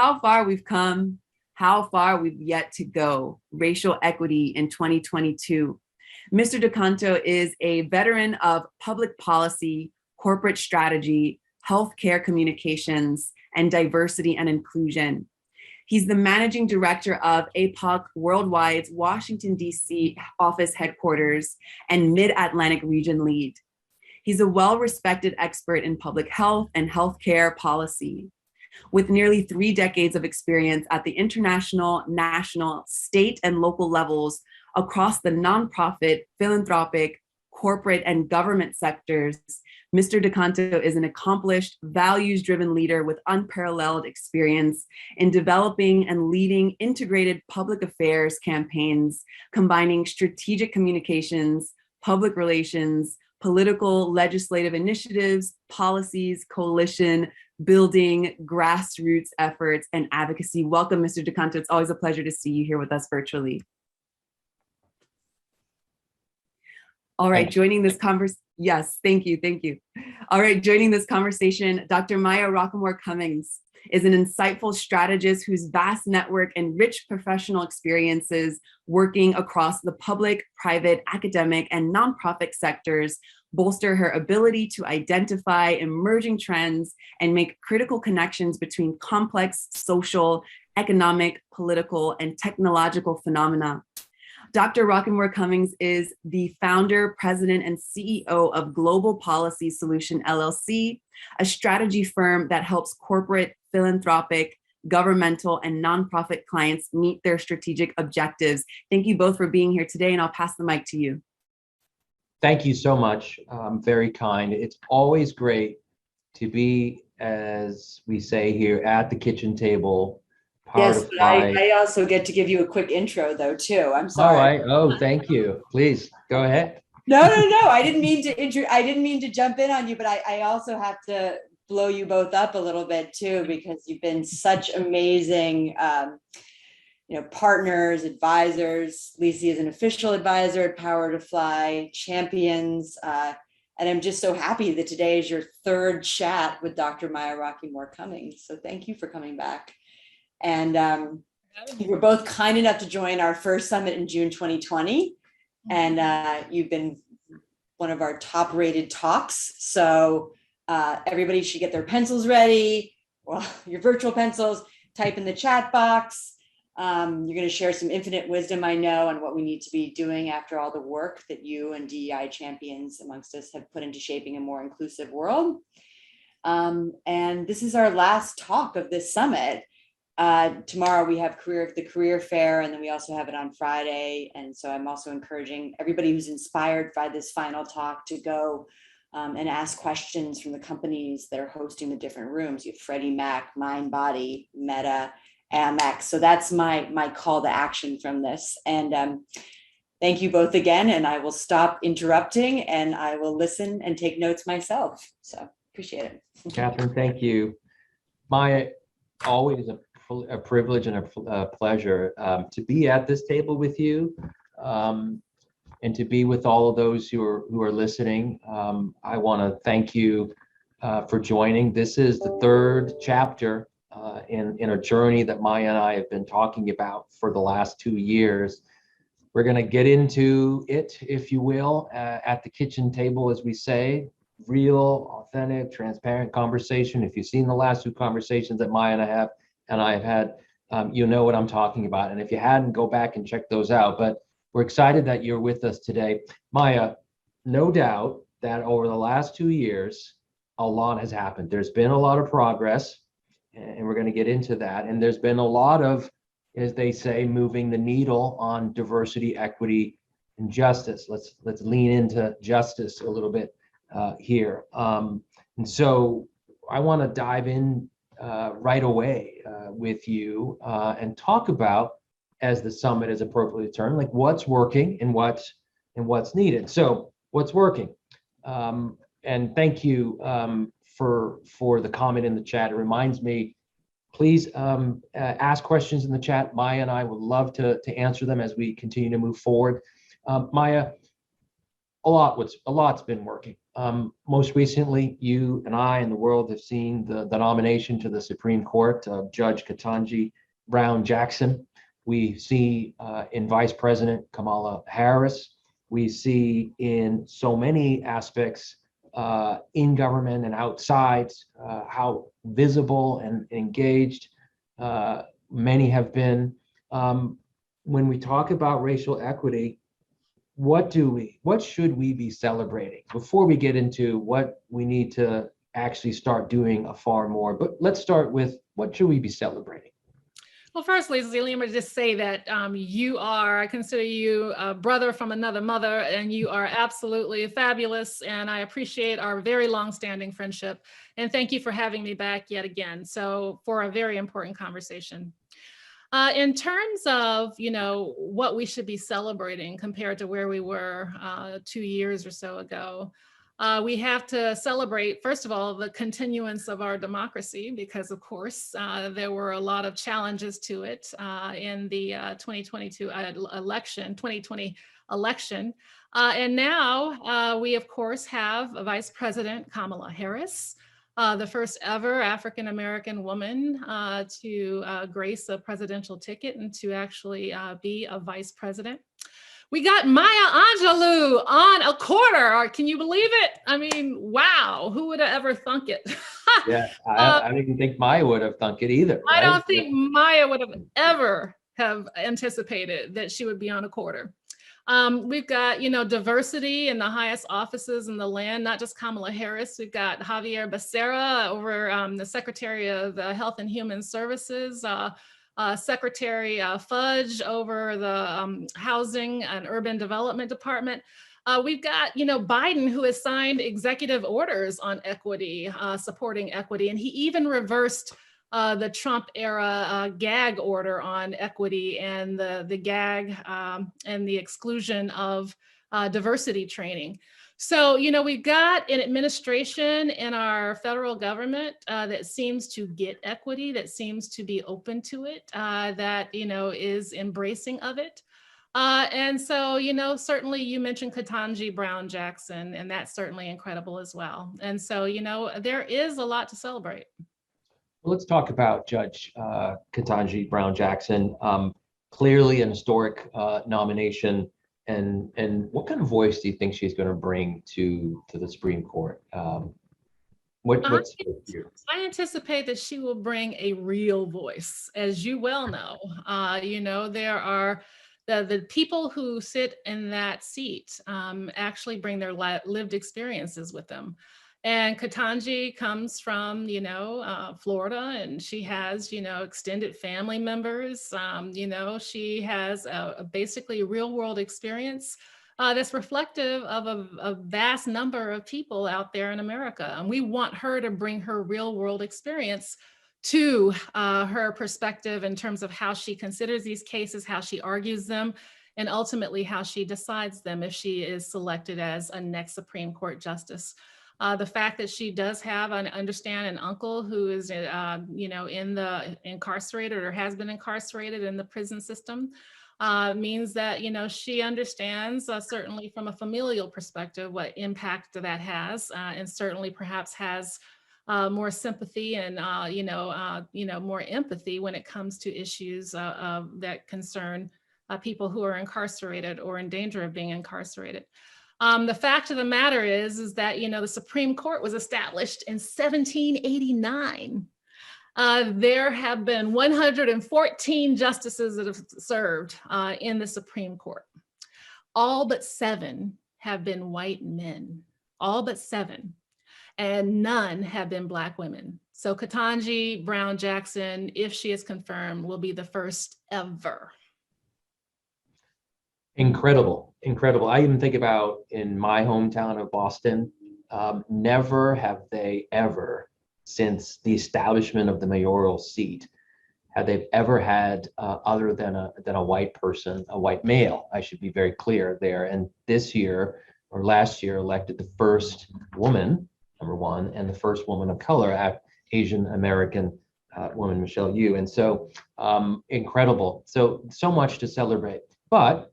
how far we've come, how far we've yet to go. Racial equity in 2022. Mr. DeCanto is a veteran of public policy, corporate strategy, healthcare communications, and diversity and inclusion. He's the managing director of APCO Worldwide's Washington, D.C. office headquarters and Mid-Atlantic region lead. He's a well-respected expert in public health and healthcare policy. With nearly 3 decades of experience at the international, national, state, and local levels across the nonprofit, philanthropic, corporate, and government sectors, Mr. DeCanto is an accomplished, values-driven leader with unparalleled experience in developing and leading integrated public affairs campaigns, combining strategic communications, public relations, political, legislative initiatives, policies, coalition, building, grassroots efforts, and advocacy. Welcome, Mr. DeCanto. It's always a pleasure to see you here with us virtually. All right, joining this conversation, yes, thank you. All right, joining this conversation, Dr. Maya Rockeymoore Cummings is an insightful strategist whose vast network and rich professional experiences working across the public, private, academic, and nonprofit sectors bolster her ability to identify emerging trends and make critical connections between complex social, economic, political, and technological phenomena. Dr. Rockeymoore Cummings is the founder, president, and CEO of Global Policy Solution LLC, a strategy firm that helps corporate, philanthropic, governmental, and nonprofit clients meet their strategic objectives. Thank you both for being here today, and I'll pass the mic to you. Thank you so much. Very kind. It's always great to be, as we say here, at the kitchen table. Yes, but I also get to give you a quick intro though too. I'm sorry. All right. Oh, thank you. Please go ahead. No. I didn't mean to jump in on you, but I also have to blow you both up a little bit too, because you've been such amazing, partners, advisors. Licy is an official advisor at Power to Fly, champions, and I'm just so happy that today is your 3rd chat with Dr. Maya Rockeymoore Cummings. So thank you for coming back. And you were both kind enough to join our first summit in June 2020. And you've been one of our top rated talks. So everybody should get their pencils ready. Well, your virtual pencils, type in the chat box. You're going to share some infinite wisdom, I know, on what we need to be doing after all the work that you and DEI champions amongst us have put into shaping a more inclusive world. And this is our last talk of this summit. Tomorrow we have the career fair, and then we also have it on Friday. And so I'm also encouraging everybody who's inspired by this final talk to go and ask questions from the companies that are hosting the different rooms. You have Freddie Mac, MindBody, Meta, Amex. So that's my call to action from this. And thank you both again, and I will stop interrupting and I will listen and take notes myself. So appreciate it. Catherine, thank you. Maya, always a privilege and a pleasure to be at this table with you, and to be with all of those who are listening. I want to thank you for joining. This is the 3rd chapter in a journey that Maya and I have been talking about for the last 2 years. We're going to get into it, if you will, at the kitchen table, as we say. Real, authentic, transparent conversation. If you've seen the last 2 conversations that Maya and I have had, you know what I'm talking about. And if you hadn't, go back and check those out. But we're excited that you're with us today. Maya, no doubt that over the last 2 years, a lot has happened. There's been a lot of progress, and we're going to get into that. And there's been a lot of, as they say, moving the needle on diversity, equity, and justice. Let's lean into justice a little bit here. And so I want to dive in right away with you and talk about, as the summit is appropriately termed, like what's working and what's needed. So what's working? And thank you for the comment in the chat. It reminds me, please ask questions in the chat. Maya and I would love to answer them as we continue to move forward. Maya, a lot's been working. Most recently, you and I and the world have seen the nomination to the Supreme Court of Judge Ketanji Brown Jackson. We see in Vice President Kamala Harris. We see in so many aspects in government and outside how visible and engaged many have been. When we talk about racial equity, what should we be celebrating before we get into what we need to actually start doing far more? But let's start with, what should we be celebrating? Well, first, Licy, let me just say that I consider you a brother from another mother, and you are absolutely fabulous. And I appreciate our very long-standing friendship. And thank you for having me back yet again. So for a very important conversation. In terms of, what we should be celebrating compared to where we were 2 years or so ago, we have to celebrate, first of all, the continuance of our democracy, because of course, there were a lot of challenges to it in the 2020 election. And now we, of course, have Vice President Kamala Harris, the first ever African-American woman to grace a presidential ticket and to actually be a vice president. We got Maya Angelou on a quarter. Can you believe it? I mean, wow, who would have ever thunk it? Yeah, I didn't think Maya would have thunk it either. I don't think Maya would have ever have anticipated that she would be on a quarter. We've got, diversity in the highest offices in the land, not just Kamala Harris. We've got Javier Becerra over the Secretary of Health and Human Services, Secretary Fudge over the Housing and Urban Development Department. We've got, Biden, who has signed executive orders on equity, supporting equity, and he even reversed the Trump era gag order on equity and the gag and the exclusion of diversity training. So, we've got an administration in our federal government that seems to get equity, that seems to be open to it, that, is embracing of it. And so, certainly you mentioned Ketanji Brown Jackson, and that's certainly incredible as well. And so, there is a lot to celebrate. Well, let's talk about Judge Ketanji Brown Jackson. Clearly an historic nomination. And what kind of voice do you think she's going to bring to the Supreme Court? What's your... I anticipate that she will bring a real voice, as you well know. There are the people who sit in that seat actually bring their lived experiences with them. And Ketanji comes from, Florida, and she has, extended family members. She has a basically real world experience that's reflective of a vast number of people out there in America. And we want her to bring her real world experience to her perspective in terms of how she considers these cases, how she argues them, and ultimately how she decides them if she is selected as a next Supreme Court justice. The fact that she does have, an uncle who is, in the incarcerated or has been incarcerated in the prison system means that, she understands certainly from a familial perspective what impact that has, and certainly perhaps has more sympathy and, more empathy when it comes to issues that concern people who are incarcerated or in danger of being incarcerated. The fact of the matter is that, the Supreme Court was established in 1789. There have been 114 justices that have served in the Supreme Court. All but 7 have been white men, all but 7, and none have been Black women. So Ketanji Brown Jackson, if she is confirmed, will be the first ever. Incredible. I even think about in my hometown of Boston, never have they ever, since the establishment of the mayoral seat, have they ever had other than a white person, a white male, I should be very clear there. And this year or last year elected the first woman, number one, and the first woman of color, Asian American woman, Michelle Yu. And so incredible. So much to celebrate. But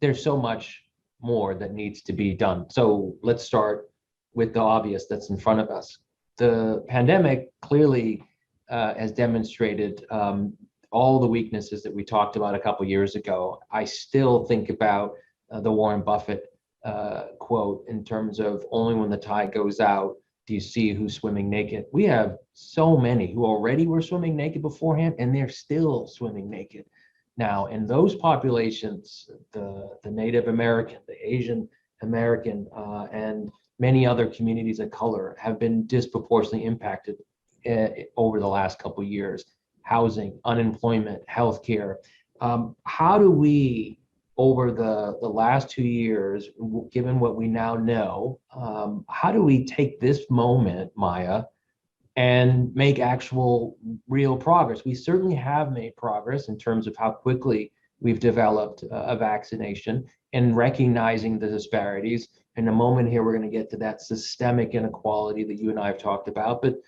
there's so much more that needs to be done. So let's start with the obvious that's in front of us. The pandemic clearly has demonstrated all the weaknesses that we talked about a couple years ago. I still think about the Warren Buffett quote in terms of only when the tide goes out do you see who's swimming naked. We have so many who already were swimming naked beforehand, and they're still swimming naked now. And those populations, the Native American, the Asian American, and many other communities of color have been disproportionately impacted over the last couple of years. Housing, unemployment, healthcare. How do we, over the last 2 years, given what we now know, how do we take this moment, Maya, and make actual real progress? We certainly have made progress in terms of how quickly we've developed a vaccination and recognizing the disparities. In a moment here, we're going to get to that systemic inequality that you and I have talked about. But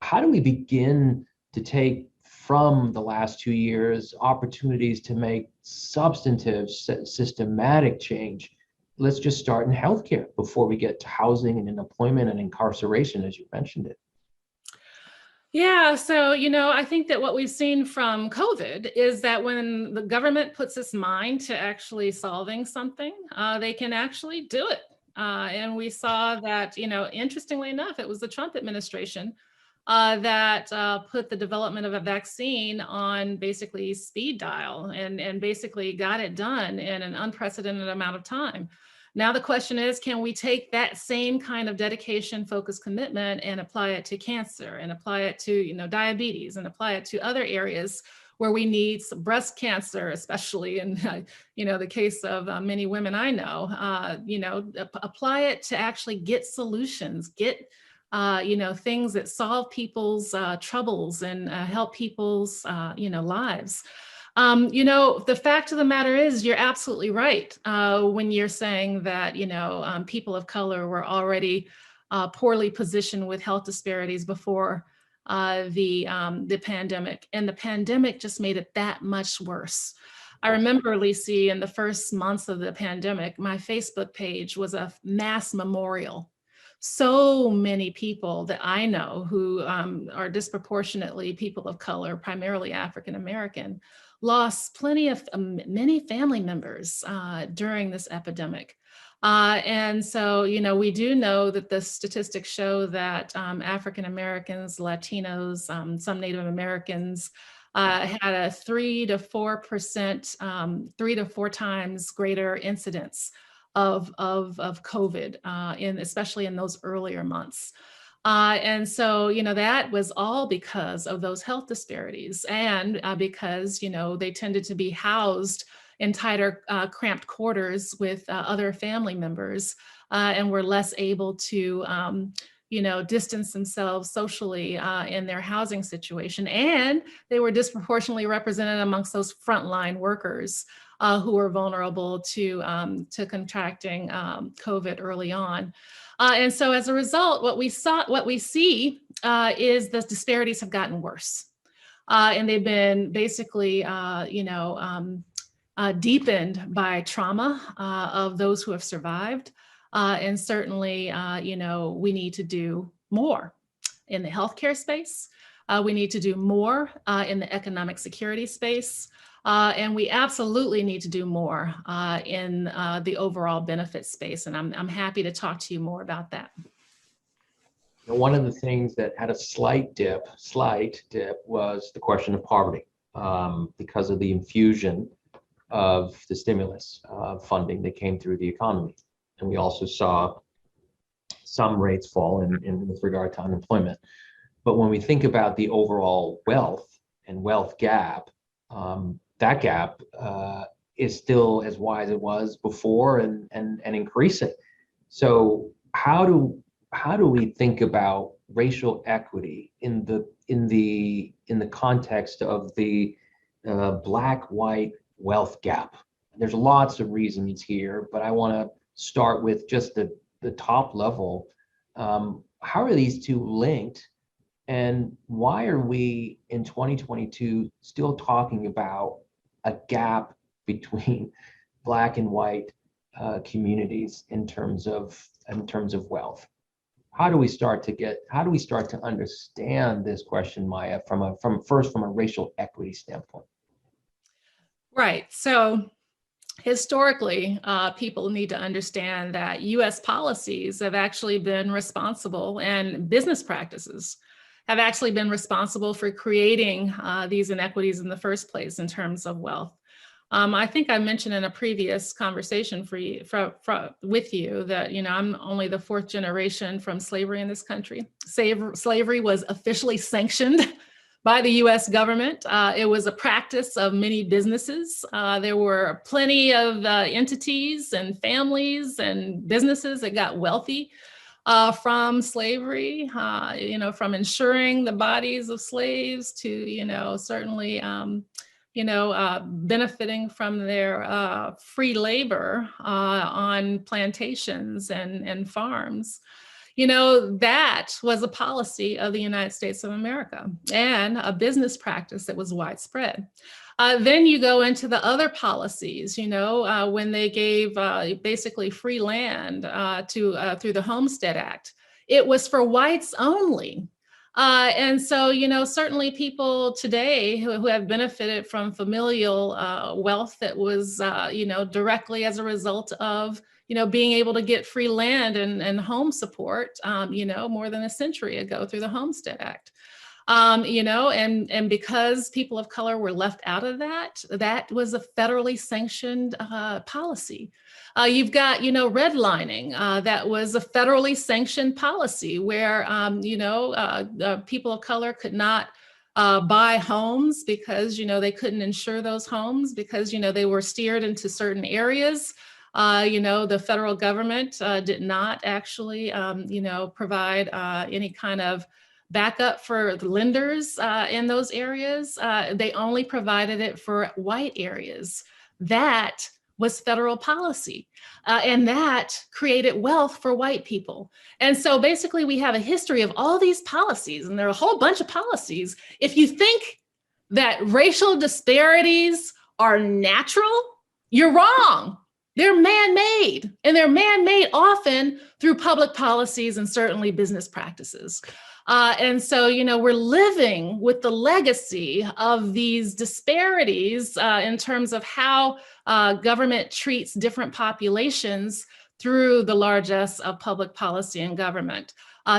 how do we begin to take from the last 2 years opportunities to make substantive, systematic change? Let's just start in healthcare before we get to housing and employment and incarceration, as you mentioned it. Yeah, so, I think that what we've seen from COVID is that when the government puts its mind to actually solving something, they can actually do it. And we saw that, interestingly enough, it was the Trump administration that put the development of a vaccine on basically speed dial and basically got it done in an unprecedented amount of time. Now the question is, can we take that same kind of dedication, focus, commitment and apply it to cancer and apply it to, diabetes and apply it to other areas where we need some breast cancer, especially in, the case of many women I know, apply it to actually get solutions, get things that solve people's troubles and help people's, lives. The fact of the matter is, you're absolutely right when you're saying that, people of color were already poorly positioned with health disparities before the pandemic, and the pandemic just made it that much worse. I remember, Licy, in the first months of the pandemic, my Facebook page was a mass memorial. So many people that I know who are disproportionately people of color, primarily African American, lost many family members during this epidemic. And so, we do know that the statistics show that African Americans, Latinos, some Native Americans had a 3 to 4%, 3 to 4 times greater incidence of COVID, especially in those earlier months. And so, that was all because of those health disparities and because, they tended to be housed in tighter, cramped quarters with other family members and were less able to, distance themselves socially in their housing situation. And they were disproportionately represented amongst those frontline workers who were vulnerable to contracting COVID early on. And so as a result, what we see is the disparities have gotten worse. And they've been basically, deepened by trauma of those who have survived. And certainly, we need to do more in the healthcare space. We need to do more in the economic security space. And we absolutely need to do more in the overall benefit space. And I'm happy to talk to you more about that. One of the things that had a slight dip was the question of poverty because of the infusion of the stimulus funding that came through the economy. And we also saw some rates fall in with regard to unemployment. But when we think about the overall wealth and wealth gap, that gap is still as wide as it was before and increasing. So how do we think about racial equity in the context of the black-white wealth gap? There's lots of reasons here, but I want to start with just the top level. How are these two linked? And why are we in 2022 still talking about a gap between black and white communities in terms of wealth. How do we start to understand this question, Maya, from a racial equity standpoint? Right. So historically, people need to understand that US policies have actually been responsible, and business practices have actually been responsible for creating these inequities in the first place in terms of wealth. I think I mentioned in a previous conversation with you that, I'm only the fourth generation from slavery in this country. Slavery was officially sanctioned by the US government. It was a practice of many businesses. There were plenty of entities and families and businesses that got wealthy from slavery, from insuring the bodies of slaves to, certainly, benefiting from their free labor on plantations and farms. That was a policy of the United States of America and a business practice that was widespread. Then you go into the other policies, when they gave basically free land through the Homestead Act. It was for whites only. And so, certainly people today who have benefited from familial wealth that was, directly as a result of, being able to get free land and home support, more than a century ago through the Homestead Act. And because people of color were left out of that was a federally sanctioned policy. You've got, redlining, that was a federally sanctioned policy where, people of color could not buy homes because, they couldn't insure those homes because, they were steered into certain areas. The federal government did not actually, provide any kind of backup for the lenders in those areas. They only provided it for white areas. That was federal policy. And that created wealth for white people. And so basically we have a history of all these policies, and there are a whole bunch of policies. If you think that racial disparities are natural, you're wrong. They're man-made, and they're man-made often through public policies and certainly business practices. And so, we're living with the legacy of these disparities in terms of how government treats different populations through the largesse of public policy and government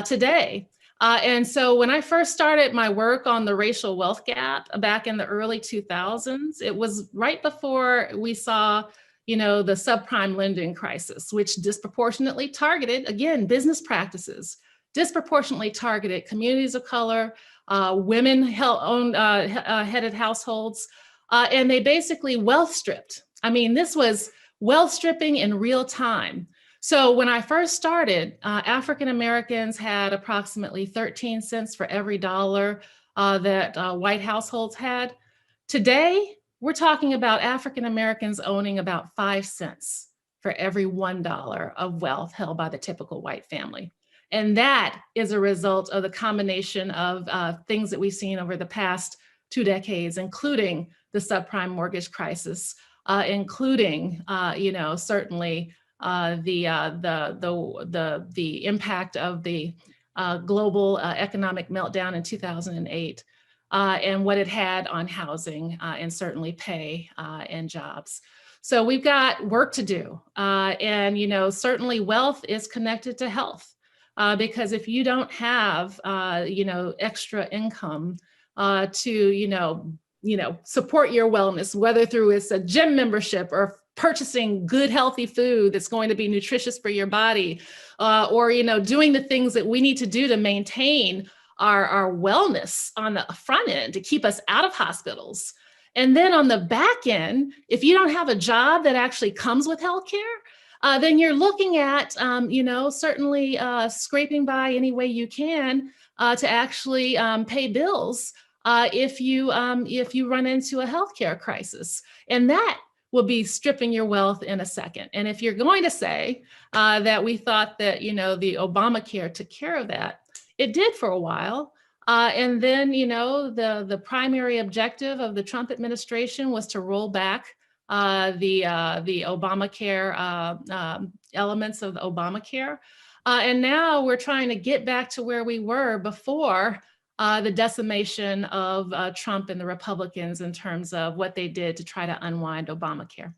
today. And so when I first started my work on the racial wealth gap back in the early 2000s, it was right before we saw the subprime lending crisis, which disproportionately targeted, again, business practices, disproportionately targeted communities of color, women headed households, and they basically wealth stripped. I mean, this was wealth stripping in real time. So when I first started, African Americans had approximately 13 cents for every dollar that white households had. Today, we're talking about African Americans owning about 5 cents for every $1 of wealth held by the typical white family. And that is a result of the combination of things that we've seen over the past 2 decades, including the subprime mortgage crisis, including, certainly the impact of the global economic meltdown in 2008. And what it had on housing and certainly pay and jobs. So we've got work to do. And, certainly wealth is connected to health because if you don't have, extra income to, support your wellness, whether through it's a gym membership or purchasing good, healthy food that's going to be nutritious for your body, or, doing the things that we need to do to maintain our wellness on the front end to keep us out of hospitals. And then on the back end, if you don't have a job that actually comes with healthcare, then you're looking at, certainly scraping by any way you can to actually pay bills if you run into a healthcare crisis. And that will be stripping your wealth in a second. And if you're going to say that we thought that, the Obamacare took care of that, it did for a while. And then, the primary objective of the Trump administration was to roll back the Obamacare elements of the Obamacare. And now we're trying to get back to where we were before the decimation of Trump and the Republicans in terms of what they did to try to unwind Obamacare.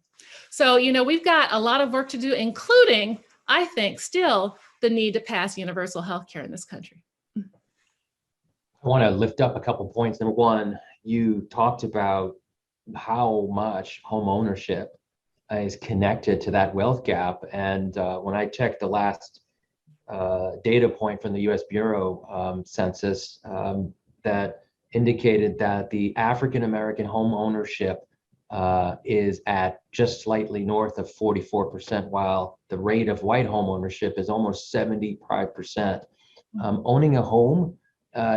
So, we've got a lot of work to do, including, I think, still the need to pass universal health care in this country. I want to lift up a couple points. Number one, you talked about how much home ownership is connected to that wealth gap. And when I checked the last data point from the US Bureau census that indicated that the African-American home ownership is at just slightly north of 44%, while the rate of white home ownership is almost 75%. Owning a home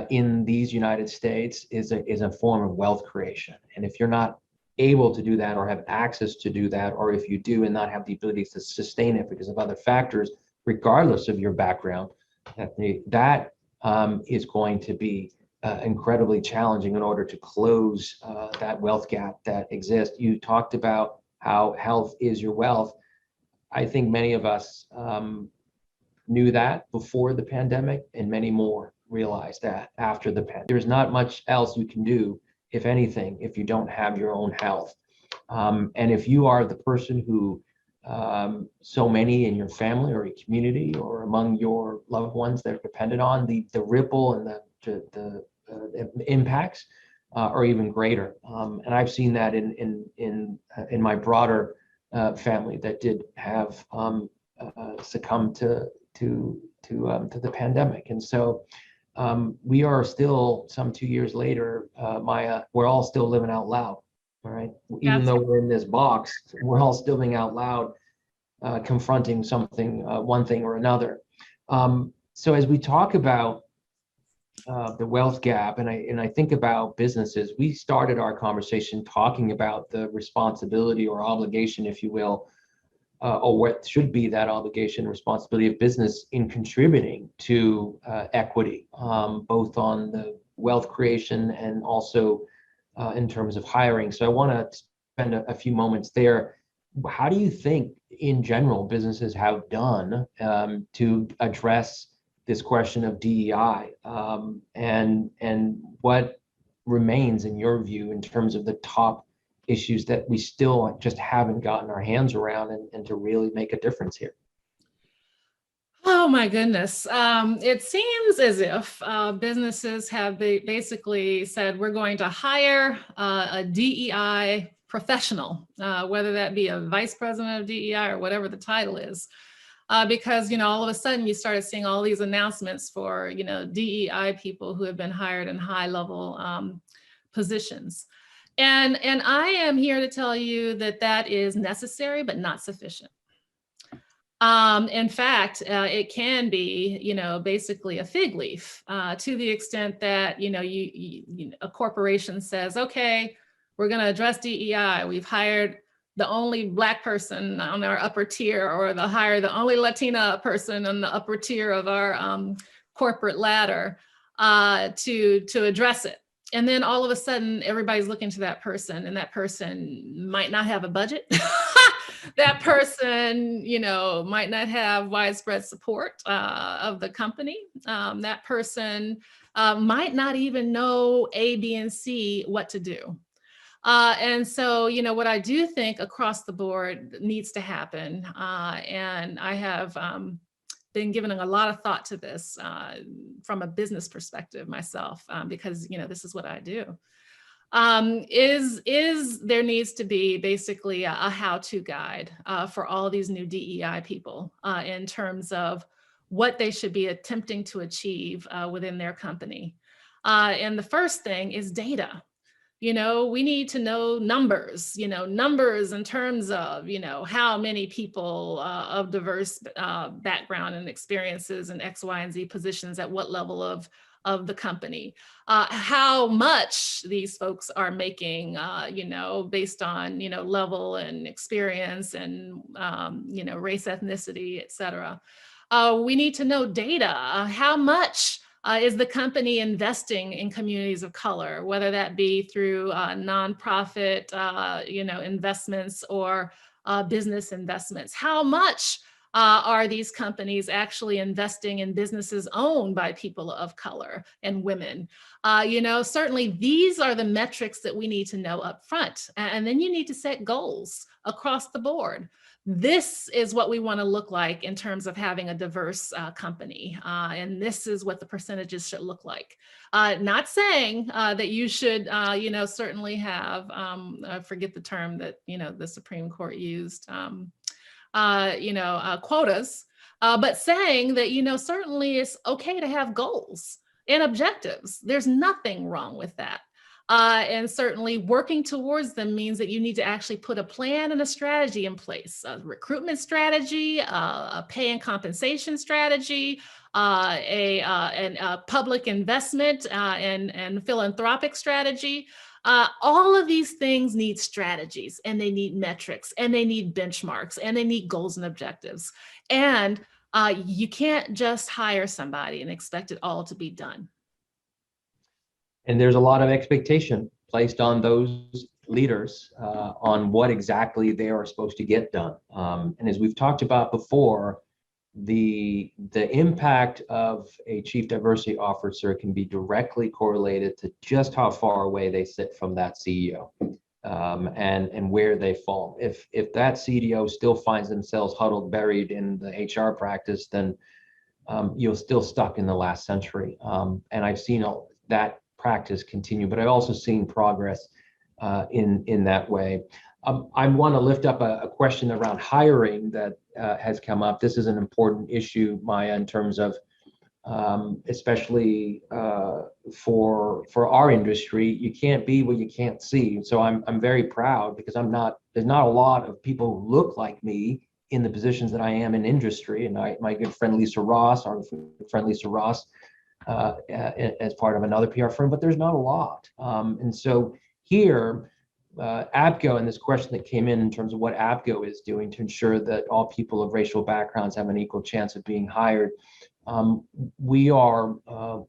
in these United States is a form of wealth creation. And if you're not able to do that or have access to do that, or if you do and not have the ability to sustain it because of other factors, regardless of your background, that is going to be incredibly challenging in order to close that wealth gap that exists. You talked about how health is your wealth. I think many of us knew that before the pandemic, and many more realized that after the pandemic. There's not much else you can do, if anything, if you don't have your own health. And if you are the person who so many in your family or your community or among your loved ones that are dependent on, the ripple and the impacts are even greater. And I've seen that in my broader family that did have succumbed to the pandemic. And so we are still, some 2 years later, Maya, we're all still living out loud. All right. Even though we're in this box, we're all still living out loud, confronting something, one thing or another. So as we talk about the wealth gap, and I think about businesses, we started our conversation talking about the responsibility or obligation, if you will, or what should be that obligation and responsibility of business in contributing to equity, both on the wealth creation and also in terms of hiring. So I want to spend a few moments there. How do you think, in general, businesses have done to address this question of DEI, and what remains, in your view, in terms of the top issues that we still just haven't gotten our hands around and to really make a difference here? Oh my goodness. It seems as if businesses have basically said, we're going to hire a DEI professional, whether that be a vice president of DEI or whatever the title is. Because, all of a sudden you started seeing all these announcements for, DEI people who have been hired in high level positions. And I am here to tell you that that is necessary, but not sufficient. In fact, it can be, basically a fig leaf to the extent that, a corporation says, okay, we're going to address DEI. We've hired the only Black person on our upper tier, or hire the only Latina person on the upper tier of our corporate ladder to address it. And then all of a sudden, everybody's looking to that person, and that person might not have a budget. That person, might not have widespread support of the company. That person might not even know A, B, and C what to do. And so, what I do think across the board needs to happen, and I have been giving a lot of thought to this from a business perspective myself, because, this is what I do. Is there needs to be basically a how-to guide for all these new DEI people in terms of what they should be attempting to achieve within their company. And the first thing is data. We need to know numbers, numbers in terms of, how many people of diverse background and experiences in X, Y, and Z positions at what level of the company, how much these folks are making, based on, level and experience and, race, ethnicity, et cetera. We need to know data, how much Is the company investing in communities of color, whether that be through nonprofit, investments or business investments? How much are these companies actually investing in businesses owned by people of color and women? Certainly these are the metrics that we need to know up front. And then you need to set goals across the board. This is what we want to look like in terms of having a diverse company. And this is what the percentages should look like. Not saying that you should, certainly have, I forget the term that, the Supreme Court used, quotas, but saying that, certainly it's okay to have goals and objectives. There's nothing wrong with that. And certainly working towards them means that you need to actually put a plan and a strategy in place, a recruitment strategy, a pay and compensation strategy, a public investment and philanthropic strategy. All of these things need strategies, and they need metrics, and they need benchmarks, and they need goals and objectives. And you can't just hire somebody and expect it all to be done. And there's a lot of expectation placed on those leaders on what exactly they are supposed to get done. And as we've talked about before, the impact of a chief diversity officer can be directly correlated to just how far away they sit from that CEO and where they fall. If that CDO still finds themselves huddled, buried in the HR practice, then you're still stuck in the last century. And I've seen that practice continue, but I've also seen progress in that way. I want to lift up a question around hiring that has come up. This is an important issue, Maya, in terms of especially for our industry. You can't be what you can't see. So I'm very proud because there's not a lot of people who look like me in the positions that I am in industry. And my good friend Lisa Ross, our friend Lisa Ross, as part of another PR firm, but there's not a lot. And so here, APCO, and this question that came in terms of what APCO is doing to ensure that all people of racial backgrounds have an equal chance of being hired. We are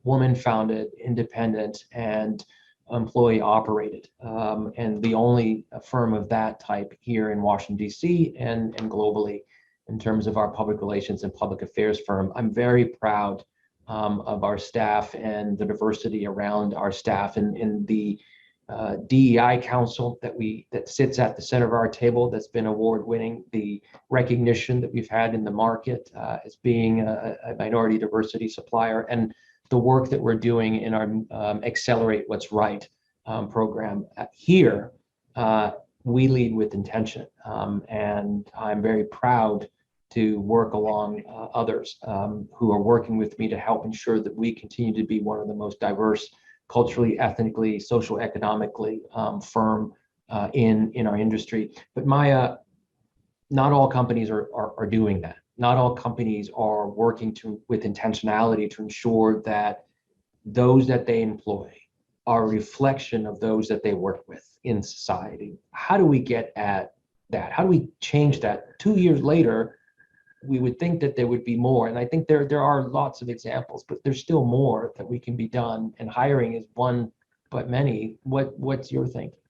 woman-founded, independent, and employee-operated, and the only firm of that type here in Washington, D.C. and globally in terms of our public relations and public affairs firm. I'm very proud of our staff and the diversity around our staff, and in the DEI Council that sits at the center of our table, that's been award-winning, the recognition that we've had in the market as being a minority diversity supplier, and the work that we're doing in our Accelerate What's Right program. Here, we lead with intention, and I'm very proud to work along others who are working with me to help ensure that we continue to be one of the most diverse, culturally, ethnically, social, economically firm in our industry. But Maya, not all companies are doing that. Not all companies are working with intentionality to ensure that those that they employ are a reflection of those that they work with in society. How do we get at that? How do we change that? 2 years later, we would think that there would be more. And I think there are lots of examples, but there's still more that we can be done. And hiring is one, but many. What's your thinking?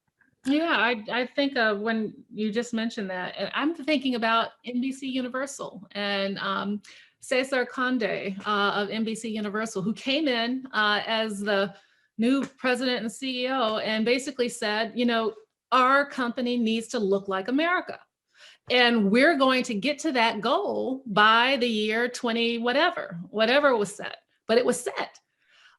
Yeah, I think when you just mentioned that, and I'm thinking about NBC Universal and Cesar Conde of NBC Universal, who came in as the new president and CEO and basically said, our company needs to look like America. And we're going to get to that goal by the year 20, whatever was set, but it was set.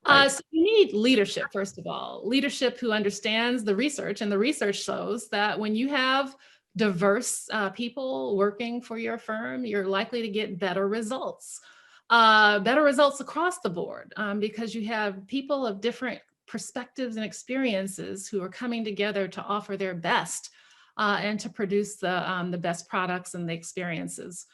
Right. So you need leadership, first of all, leadership who understands the research, and the research shows that when you have diverse people working for your firm, you're likely to get better results across the board because you have people of different perspectives and experiences who are coming together to offer their best and to produce the best products and the experiences.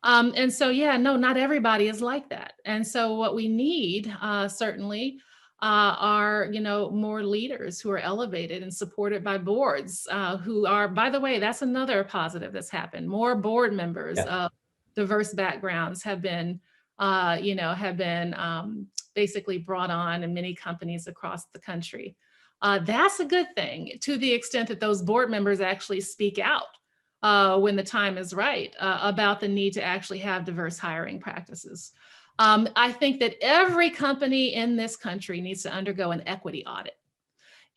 And so, not everybody is like that. And so what we need certainly are, more leaders who are elevated and supported by boards who are, by the way, that's another positive that's happened. More board members of diverse backgrounds have been basically brought on in many companies across the country. That's a good thing, to the extent that those board members actually speak out when the time is right about the need to actually have diverse hiring practices. I think that every company in this country needs to undergo an equity audit.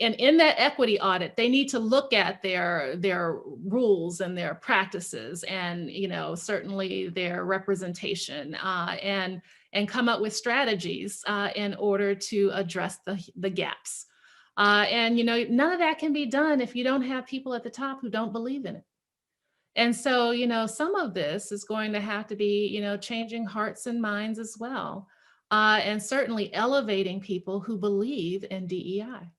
And in that equity audit, they need to look at their rules and their practices, and certainly their representation, and come up with strategies in order to address the gaps. And none of that can be done if you don't have people at the top who don't believe in it. And so some of this is going to have to be changing hearts and minds as well, and certainly elevating people who believe in DEI.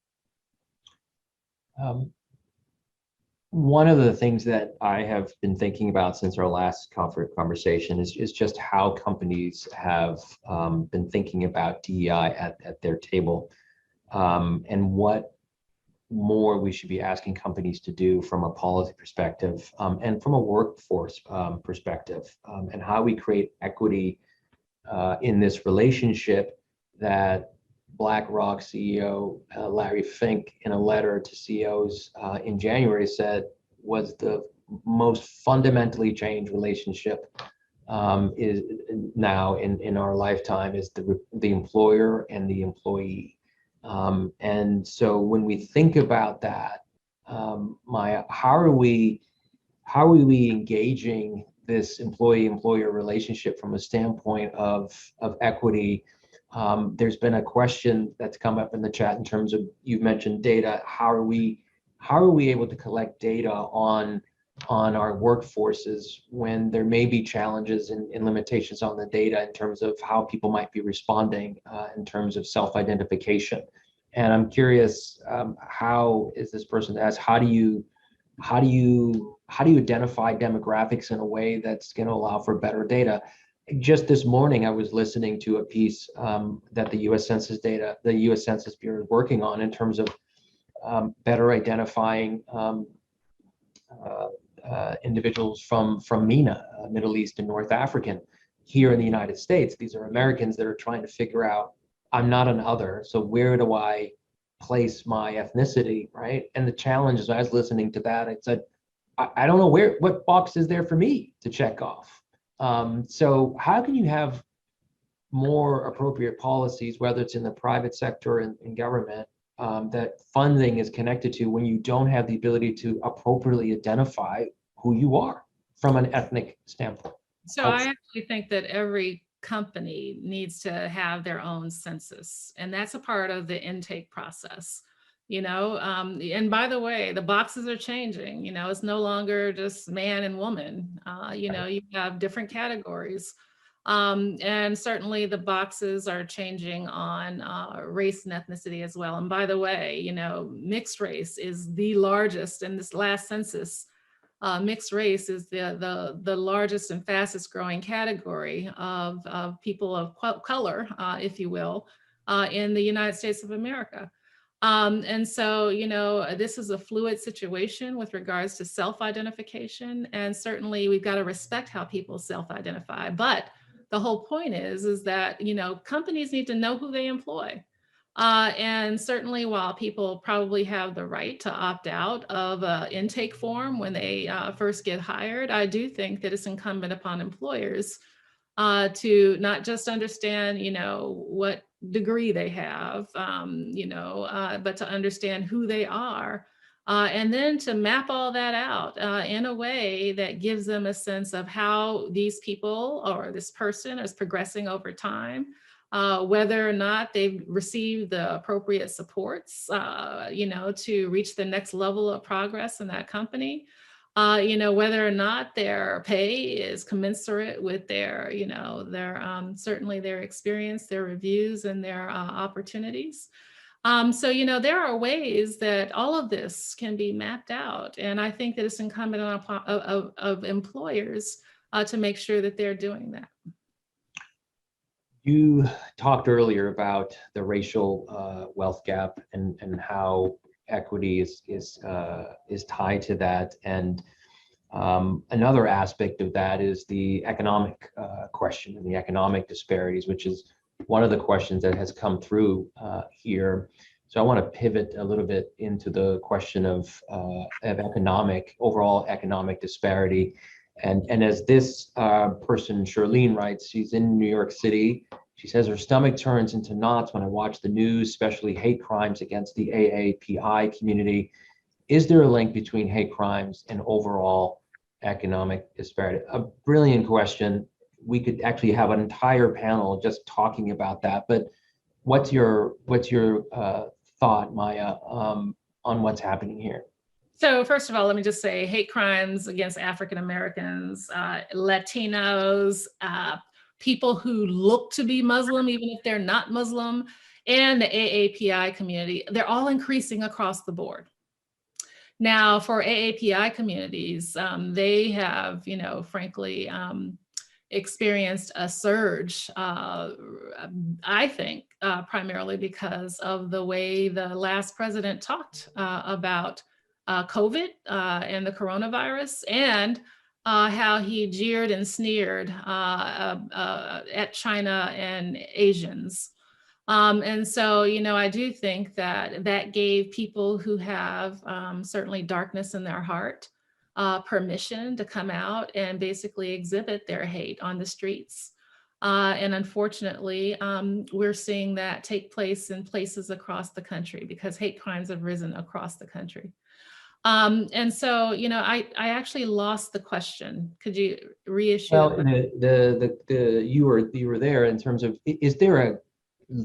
One of the things that I have been thinking about since our last conversation is just how companies have been thinking about DEI at their table, and what more we should be asking companies to do from a policy perspective, and from a workforce perspective, and how we create equity in this relationship that BlackRock CEO Larry Fink, in a letter to CEOs in January, said was the most fundamentally changed relationship is now in our lifetime, is the employer and the employee. And so when we think about that, how are we engaging this employee-employer relationship from a standpoint of equity? There's been a question that's come up in the chat in terms of, you've mentioned data. How are we able to collect data on our workforces when there may be challenges and limitations on the data in terms of how people might be responding in terms of self-identification? And I'm curious, how is this person asked, how do you identify demographics in a way that's going to allow for better data? Just this morning, I was listening to a piece that the U.S. Census Bureau is working on in terms of better identifying individuals from MENA, Middle East and North African, here in the United States. These are Americans that are trying to figure out, I'm not an other, so where do I place my ethnicity, right? And the challenge is, I was listening to that, I said, I don't know what box is there for me to check off. So how can you have more appropriate policies, whether it's in the private sector and in government, that funding is connected to, when you don't have the ability to appropriately identify who you are from an ethnic standpoint? So I actually think that every company needs to have their own census, and that's a part of the intake process. And by the way, the boxes are changing. It's no longer just man and woman. You have different categories. And certainly the boxes are changing on race and ethnicity as well. And by the way, mixed race is the largest in this last census. Mixed race is the largest and fastest growing category of people of color, if you will, in the United States of America. And so, this is a fluid situation with regards to self-identification. And certainly we've got to respect how people self-identify. But the whole point is that, companies need to know who they employ. And certainly, while people probably have the right to opt out of an intake form when they first get hired, I do think that it's incumbent upon employers to not just understand, what degree they have, but to understand who they are. And then to map all that out in a way that gives them a sense of how these people or this person is progressing over time, whether or not they've received the appropriate supports, to reach the next level of progress in that company, whether or not their pay is commensurate with their certainly their experience, their reviews, and their opportunities. So, there are ways that all of this can be mapped out. And I think that it's incumbent on of employers to make sure that they're doing that. You talked earlier about the racial wealth gap and how equity is tied to that. And another aspect of that is the economic question and the economic disparities, which is one of the questions that has come through here. So I want to pivot a little bit into the question of overall economic disparity. And as this person, Charlene, writes, she's in New York City. She says her stomach turns into knots when I watch the news, especially hate crimes against the AAPI community. Is there a link between hate crimes and overall economic disparity? A brilliant question. We could actually have an entire panel just talking about that. But what's your thought, Maya, on what's happening here? So first of all, let me just say hate crimes against African Americans, Latinos, people who look to be Muslim, even if they're not Muslim, and the AAPI community, they're all increasing across the board. Now, for AAPI communities, they have, frankly, experienced a surge, I think, primarily because of the way the last president talked about COVID and the coronavirus, and how he jeered and sneered at China and Asians. And so, I do think that gave people who have certainly darkness in their heart permission to come out and basically exhibit their hate on the streets. And unfortunately, we're seeing that take place in places across the country because hate crimes have risen across the country. And so, I actually lost the question. Could you reissue? Well, you were there in terms of, is there a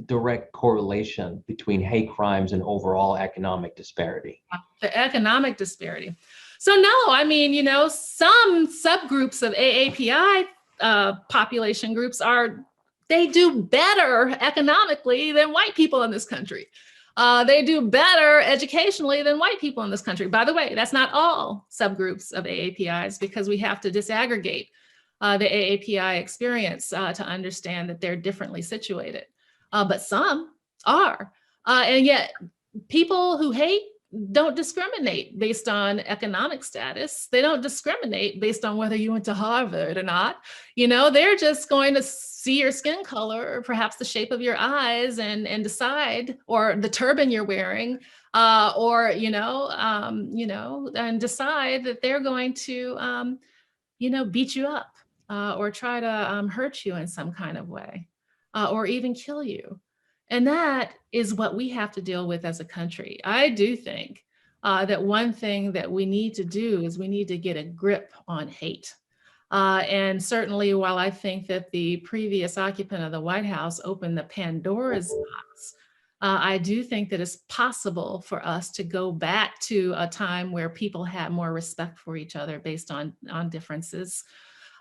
direct correlation between hate crimes and overall economic disparity? The economic disparity. So no, I mean, some subgroups of AAPI population groups they do better economically than white people in this country. They do better educationally than white people in this country. By the way, that's not all subgroups of AAPIs, because we have to disaggregate the AAPI experience to understand that they're differently situated. But some are. And yet people who hate don't discriminate based on economic status. They don't discriminate based on whether you went to Harvard or not. They're just going to see your skin color, or perhaps the shape of your eyes, and decide, or the turban you're wearing, and decide that they're going to, beat you up or try to hurt you in some kind of way, or even kill you. And that is what we have to deal with as a country. I do think that one thing that we need to do is we need to get a grip on hate. And certainly, while I think that the previous occupant of the White House opened the Pandora's box, I do think that it's possible for us to go back to a time where people had more respect for each other based on differences.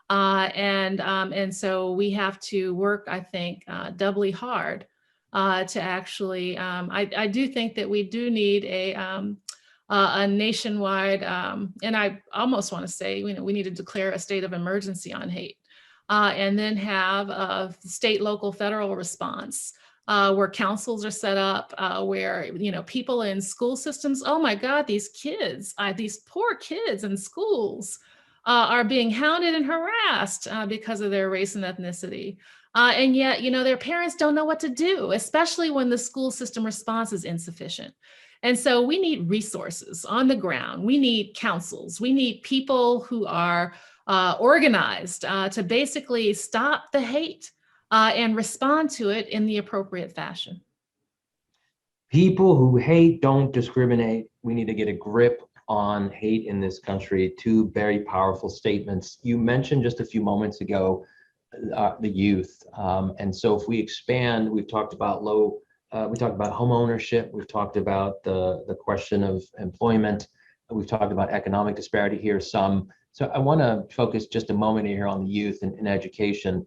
And so we have to work, I think, doubly hard to actually, I do think that we do need a nationwide, and I almost want to say, we need to declare a state of emergency on hate, and then have a state, local, federal response where councils are set up, where, people in school systems, oh my God, these kids, these poor kids in schools are being hounded and harassed because of their race and ethnicity. And yet, their parents don't know what to do, especially when the school system response is insufficient. And so we need resources on the ground. We need councils. We need people who are organized to basically stop the hate and respond to it in the appropriate fashion. People who hate don't discriminate. We need to get a grip on hate in this country. Two very powerful statements. You mentioned just a few moments ago the youth. And so if we expand, we've talked about home ownership, we've talked about the question of employment, we've talked about economic disparity here some. So I want to focus just a moment here on the youth and education.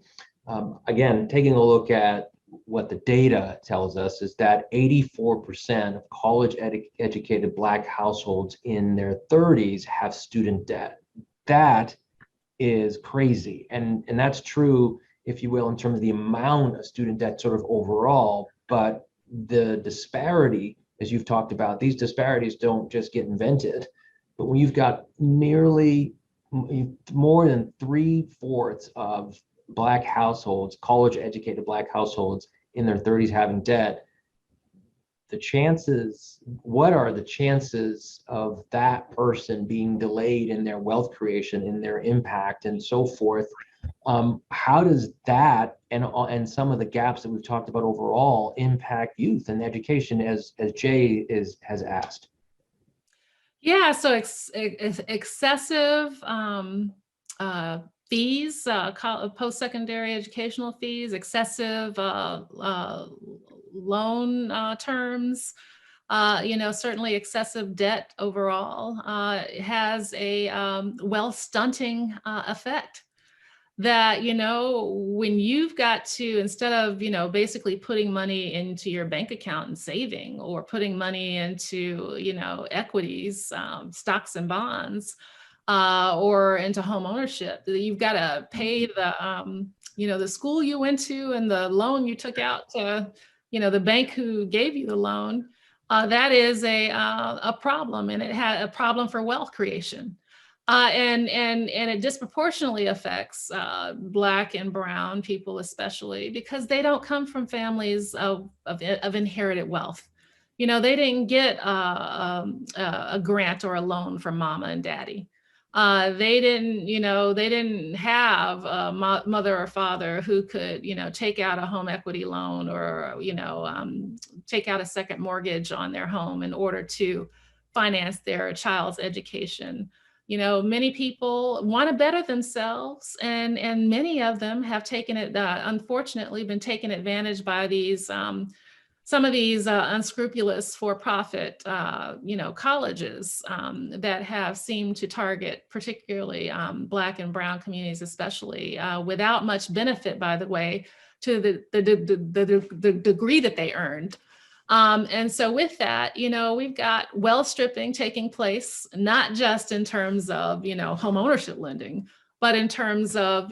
Again, taking a look at what the data tells us is that 84% of college-educated Black households in their 30s have student debt. That is crazy. And that's true, if you will, in terms of the amount of student debt sort of overall, but the disparity, as you've talked about, these disparities don't just get invented, but when you've got nearly more than 3/4 of Black households, college-educated Black households in their 30s having debt, what are the chances of that person being delayed in their wealth creation, in their impact, and so forth? How does that and some of the gaps that we've talked about overall impact youth and education, as Jay has asked? Yeah, so excessive fees, post-secondary educational fees, excessive loan terms, certainly excessive debt overall has a wealth stunting effect. That, when you've got to, instead of, basically putting money into your bank account and saving, or putting money into, equities, stocks and bonds, or into home ownership, you've got to pay the school you went to and the loan you took out to, the bank who gave you the loan. That is a problem, and it had a problem for wealth creation. And it disproportionately affects Black and Brown people, especially because they don't come from families of inherited wealth. They didn't get a grant or a loan from mama and daddy. They didn't have a mother or father who could, take out a home equity loan, or, take out a second mortgage on their home in order to finance their child's education. Many people want to better themselves, and many of them have unfortunately been taken advantage by these some of these unscrupulous for-profit colleges that have seemed to target particularly Black and Brown communities, especially without much benefit, by the way, to the degree that they earned. And so with that, we've got wealth stripping taking place, not just in terms of, home ownership lending, but in terms of,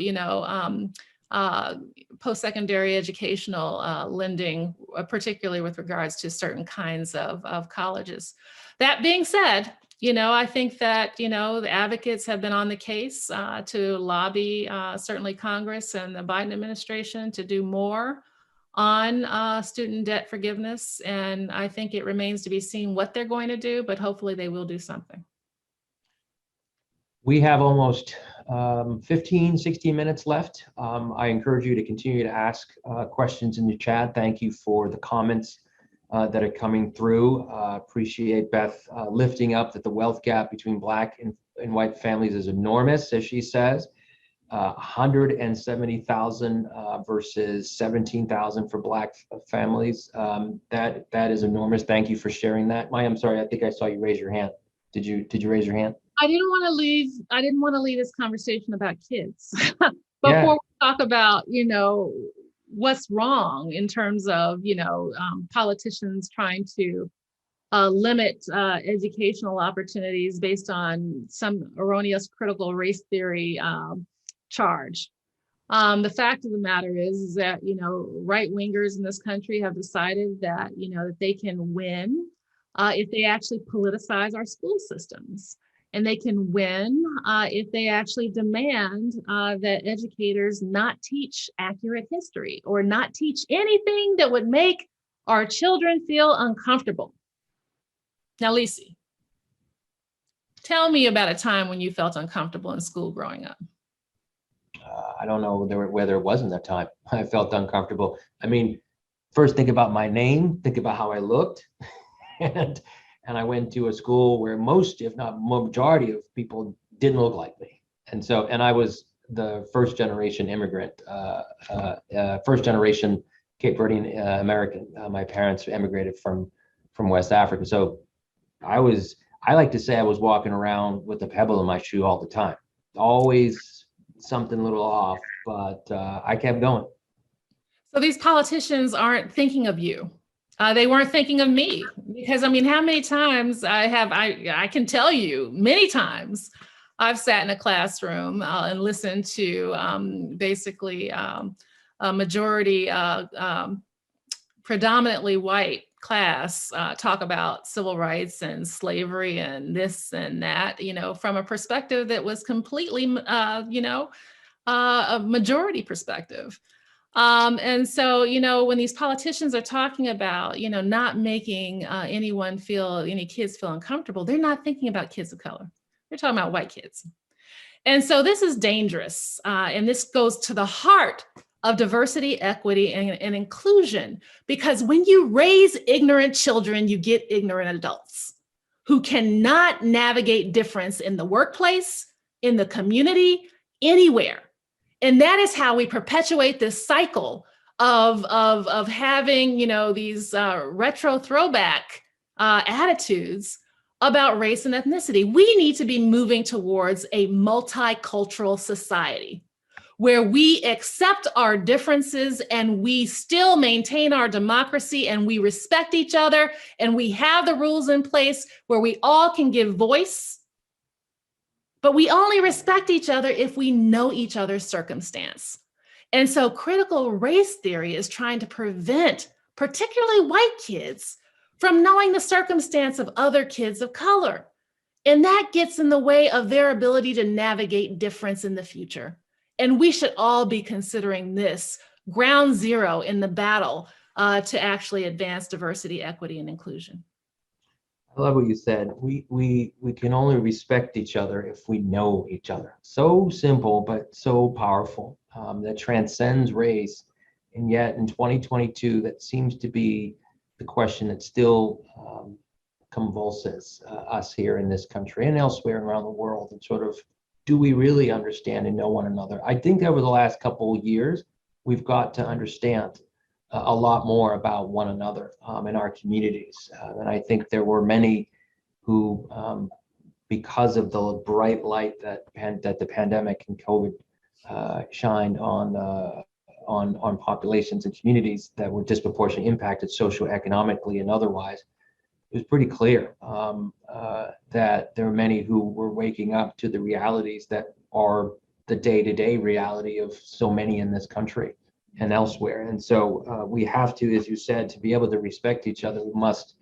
post-secondary educational lending, particularly with regards to certain kinds of colleges. That being said, I think that, the advocates have been on the case to lobby certainly Congress and the Biden administration to do more on student debt forgiveness. And I think it remains to be seen what they're going to do, but hopefully they will do something. We have almost 15, 16 minutes left. I encourage you to continue to ask questions in the chat. Thank you for the comments that are coming through. Appreciate Beth lifting up that the wealth gap between Black and white families is enormous, as she says. 170,000 versus 17,000 for Black families. That is enormous. Thank you for sharing that. Maya, I'm sorry, I think I saw you raise your hand. Did you raise your hand? I didn't want to leave this conversation about kids. Before we talk about, what's wrong in terms of, politicians trying to limit educational opportunities based on some erroneous critical race theory charge. The fact of the matter is that, right wingers in this country have decided that, that they can win if they actually politicize our school systems. And they can win if they actually demand that educators not teach accurate history, or not teach anything that would make our children feel uncomfortable. Now, Licy, tell me about a time when you felt uncomfortable in school growing up. I don't know whether it wasn't that time I felt uncomfortable. I mean, first think about my name, think about how I looked. And I went to a school where most, if not majority of people didn't look like me. And I was the first generation immigrant, first generation Cape Verdean American. My parents immigrated from West Africa. So I like to say I was walking around with a pebble in my shoe all the time. Always something a little off, but I kept going. So these politicians aren't thinking of you. They weren't thinking of me, because how many times I can tell you many times I've sat in a classroom and listened to basically a majority predominantly white class talk about civil rights and slavery and this and that, from a perspective that was completely, a majority perspective. And so, when these politicians are talking about, not making any kids feel uncomfortable, they're not thinking about kids of color. They're talking about white kids. And so this is dangerous. And this goes to the heart of diversity, equity, and inclusion, because when you raise ignorant children, you get ignorant adults who cannot navigate difference in the workplace, in the community, anywhere. And that is how we perpetuate this cycle of having, these retro throwback attitudes about race and ethnicity. We need to be moving towards a multicultural society where we accept our differences and we still maintain our democracy and we respect each other and we have the rules in place where we all can give voice. But we only respect each other if we know each other's circumstance. And so critical race theory is trying to prevent particularly white kids from knowing the circumstance of other kids of color. And that gets in the way of their ability to navigate difference in the future. And we should all be considering this ground zero in the battle to actually advance diversity, equity, and inclusion. I love what you said. We can only respect each other if we know each other. So simple, but so powerful, that transcends race. And yet in 2022, that seems to be the question that still convulses us here in this country and elsewhere around the world. And sort of, do we really understand and know one another? I think over the last couple of years, we've got to understand a lot more about one another in our communities. And I think there were many who, because of the bright light that the pandemic and COVID shined on populations and communities that were disproportionately impacted socioeconomically and otherwise, it was pretty clear that there are many who were waking up to the realities that are the day-to-day reality of so many in this country and elsewhere. And so we have to, as you said, to be able to respect each other, we must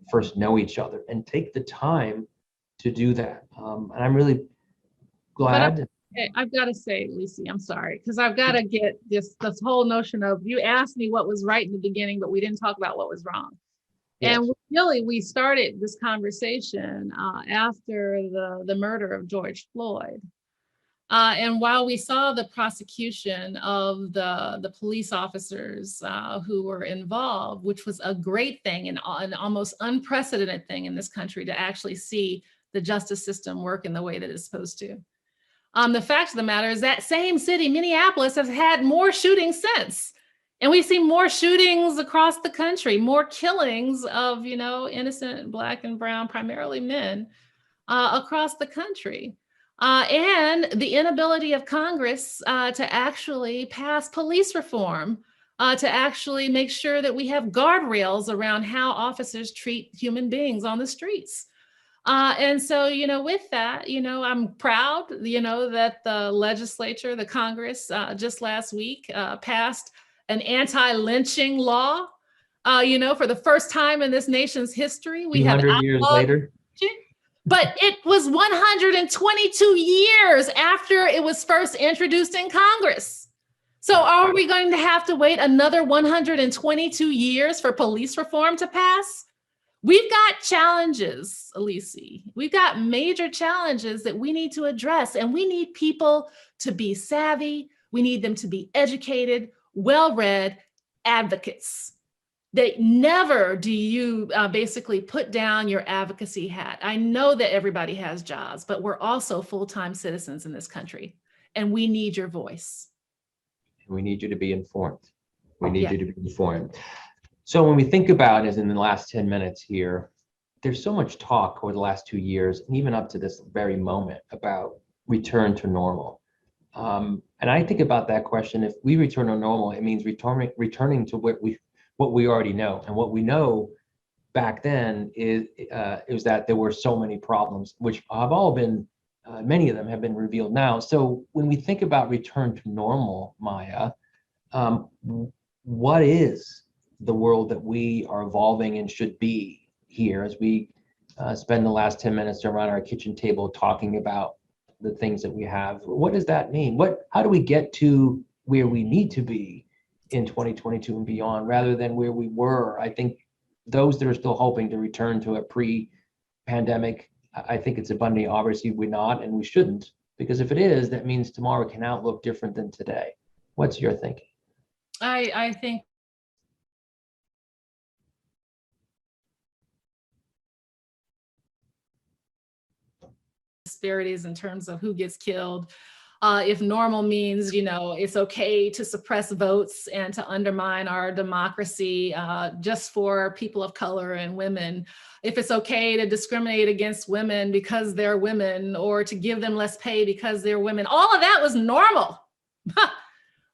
first know each other and take the time to do that. And I'm really glad. I've got to say, Licy, I'm sorry, because I've got to get this whole notion of, you asked me what was right in the beginning, but we didn't talk about what was wrong. Yes. And really, we started this conversation after the murder of George Floyd. And while we saw the prosecution of the police officers who were involved, which was a great thing and an almost unprecedented thing in this country to actually see the justice system work in the way that it's supposed to. The fact of the matter is that same city, Minneapolis, has had more shootings since. And we've seen more shootings across the country, more killings of, innocent Black and brown, primarily men, across the country. And the inability of Congress to actually pass police reform, to actually make sure that we have guardrails around how officers treat human beings on the streets. And so, with that, I'm proud, that the legislature, the Congress, just last week passed an anti-lynching law. For the first time in this nation's history, we have 200 years later. But it was 122 years after it was first introduced in Congress. So are we going to have to wait another 122 years for police reform to pass? We've got challenges, Licy. We've got major challenges that we need to address, and we need people to be savvy. We need them to be educated, well-read advocates. That never do you basically put down your advocacy hat. I know that everybody has jobs, but we're also full-time citizens in this country, and we need your voice. We need you to be informed. We need you to be informed. So when we think about, as in the last 10 minutes here, there's so much talk over the last 2 years, and even up to this very moment, about return to normal. And I think about that question. If we return to normal, it means returning to what we already know. And what we know back then is that there were so many problems, which have all been, many of them have been revealed now. So when we think about return to normal, Maya, what is the world that we are evolving and should be here as we spend the last 10 minutes around our kitchen table talking about the things that we have? What does that mean? How do we get to where we need to be in 2022 and beyond, rather than where we were. I think those that are still hoping to return to a pre-pandemic, I think it's abundantly obviously we're not, and we shouldn't, because if it is, that means tomorrow can outlook different than today. What's your thinking? I think disparities in terms of who gets killed. If normal means, it's okay to suppress votes and to undermine our democracy just for people of color and women, if it's okay to discriminate against women because they're women, or to give them less pay because they're women, all of that was normal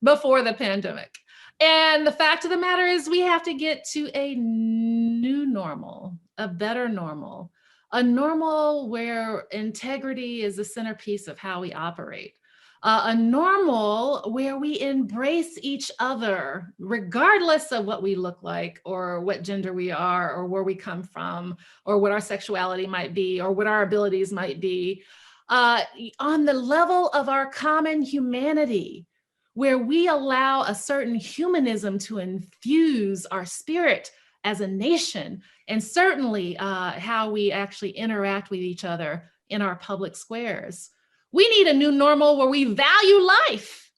before the pandemic. And the fact of the matter is we have to get to a new normal, a better normal, a normal where integrity is the centerpiece of how we operate. A normal where we embrace each other, regardless of what we look like, or what gender we are, or where we come from, or what our sexuality might be, or what our abilities might be, on the level of our common humanity, where we allow a certain humanism to infuse our spirit as a nation, and certainly how we actually interact with each other in our public squares. We need a new normal where we value life,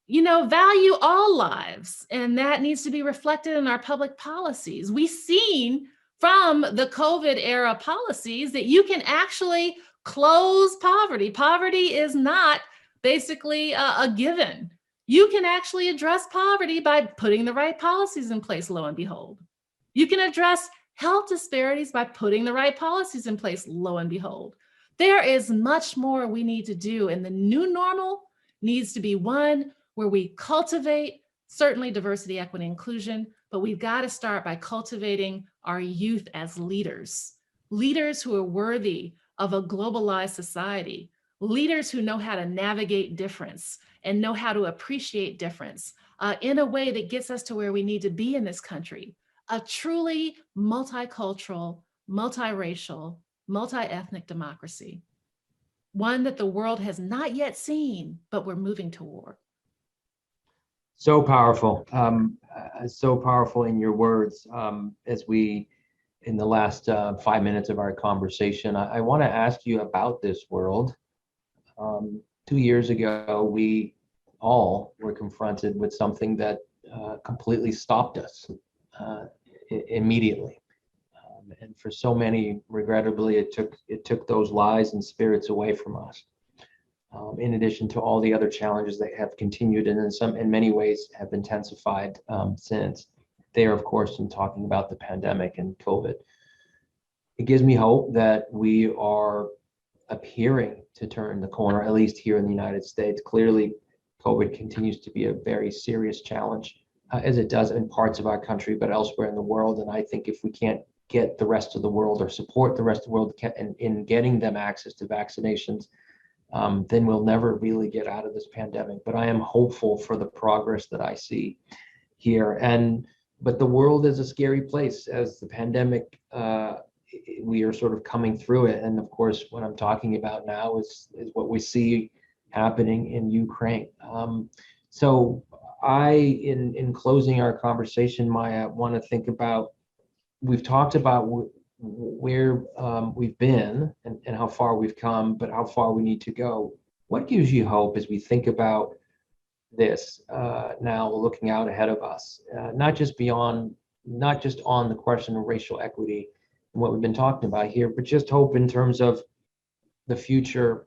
value all lives. And that needs to be reflected in our public policies. We've seen from the COVID era policies that you can actually close poverty. Poverty is not basically a given. You can actually address poverty by putting the right policies in place, lo and behold. You can address health disparities by putting the right policies in place, lo and behold. There is much more we need to do, and the new normal needs to be one where we cultivate certainly diversity, equity, inclusion, but we've got to start by cultivating our youth as leaders who are worthy of a globalized society, leaders who know how to navigate difference and know how to appreciate difference in a way that gets us to where we need to be in this country, a truly multicultural, multiracial, multi-ethnic democracy, one that the world has not yet seen, but we're moving toward. So powerful, in your words. As we, in the last 5 minutes of our conversation, I want to ask you about this world. 2 years ago, we all were confronted with something that completely stopped us immediately. And for so many, regrettably, it took those lives and spirits away from us. In addition to all the other challenges that have continued and in many ways have intensified since. There, of course, I'm talking about the pandemic and COVID. It gives me hope that we are appearing to turn the corner, at least here in the United States. Clearly, COVID continues to be a very serious challenge, as it does in parts of our country, but elsewhere in the world. And I think if we can't get the rest of the world or support the rest of the world in getting them access to vaccinations, then we'll never really get out of this pandemic. But I am hopeful for the progress that I see here. But the world is a scary place as the pandemic, we are sort of coming through it. And of course, what I'm talking about now is what we see happening in Ukraine. So in closing our conversation, Maya, want to think about, we've talked about where we've been and how far we've come, but how far we need to go. What gives you hope as we think about this now looking out ahead of us, not just on the question of racial equity and what we've been talking about here, but just hope in terms of the future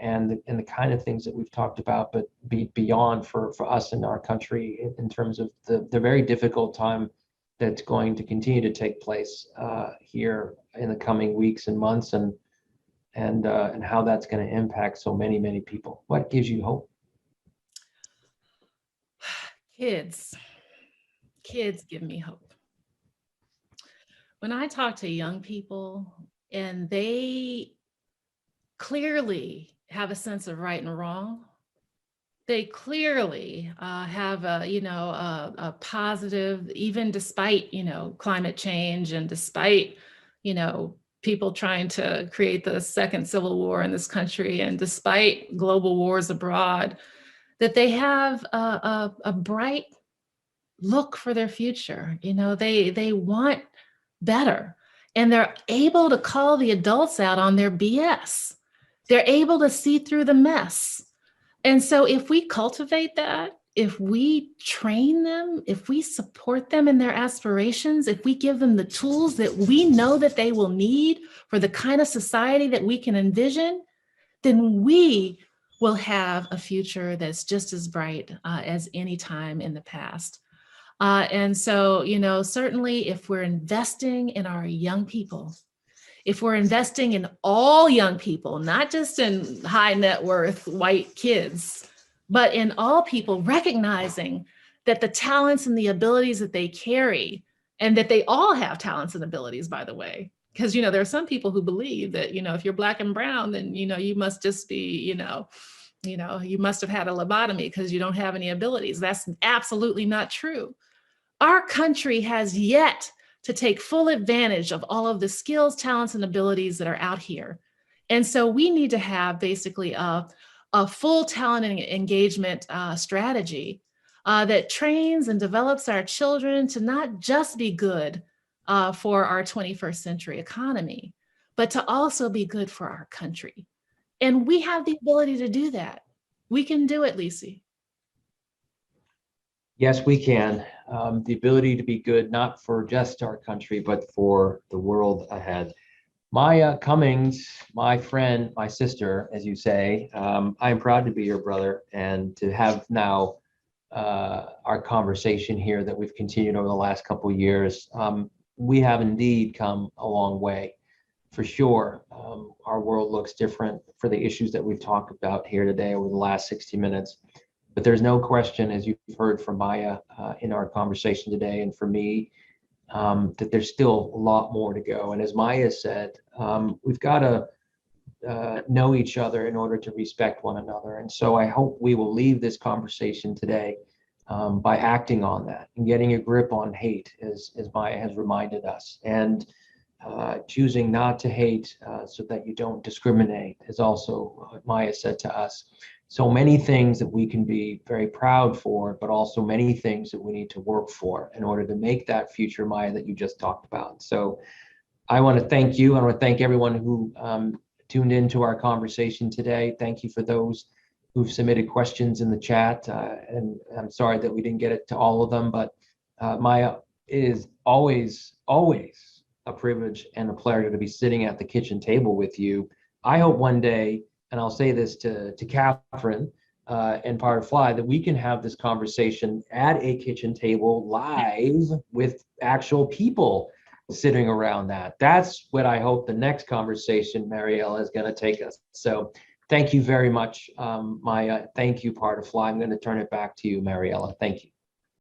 and the kind of things that we've talked about, but beyond for us in our country in terms of the very difficult time that's going to continue to take place here in the coming weeks and months, and how that's going to impact so many people. What gives you hope? Kids give me hope. When I talk to young people, and they clearly have a sense of right and wrong, they clearly have a positive, even despite, climate change and despite, people trying to create the second civil war in this country, and despite global wars abroad, that they have a bright look for their future. You know, they want better, and they're able to call the adults out on their BS. They're able to see through the mess. And so if we cultivate that, if we train them, if we support them in their aspirations, if we give them the tools that we know that they will need for the kind of society that we can envision, then we will have a future that's just as bright as any time in the past. And so, you know, certainly if we're investing in our young people, if we're investing in all young people, not just in high net worth white kids, but in all people, recognizing that the talents and the abilities that they carry, and that they all have talents and abilities, by the way, because, you know, there are some people who believe that, you know, if you're Black and brown, then, you know, you must just be, you must have had a lobotomy because you don't have any abilities. That's absolutely not true. Our country has yet to take full advantage of all of the skills, talents, and abilities that are out here. And so we need to have basically a full talent and engagement strategy that trains and develops our children to not just be good for our 21st century economy, but to also be good for our country. And we have the ability to do that. We can do it, Licy. Yes, we can. The ability to be good, not for just our country, but for the world ahead. Maya Cummings, my friend, my sister, as you say, I am proud to be your brother and to have now our conversation here that we've continued over the last couple of years. We have indeed come a long way, for sure. Our world looks different for the issues that we've talked about here today over the last 60 minutes. But there's no question, as you've heard from Maya in our conversation today, and for me, that there's still a lot more to go. And as Maya said, we've got to know each other in order to respect one another. And so I hope we will leave this conversation today by acting on that and getting a grip on hate, as Maya has reminded us, and choosing not to hate so that you don't discriminate, is also what Maya said to us. So many things that we can be very proud for, but also many things that we need to work for in order to make that future, Maya, that you just talked about. So I want to thank you. I want to thank everyone who tuned into our conversation today. Thank you for those who've submitted questions in the chat. And I'm sorry that we didn't get it to all of them, but Maya, it is always a privilege and a pleasure to be sitting at the kitchen table with you. I hope one day, and I'll say this to Catherine and Power to Fly, that we can have this conversation at a kitchen table live with actual people sitting around that. That's what I hope the next conversation, Mariella, is going to take us. So thank you very much, Maya. Thank you, Power to Fly. I'm going to turn it back to you, Mariella. Thank you.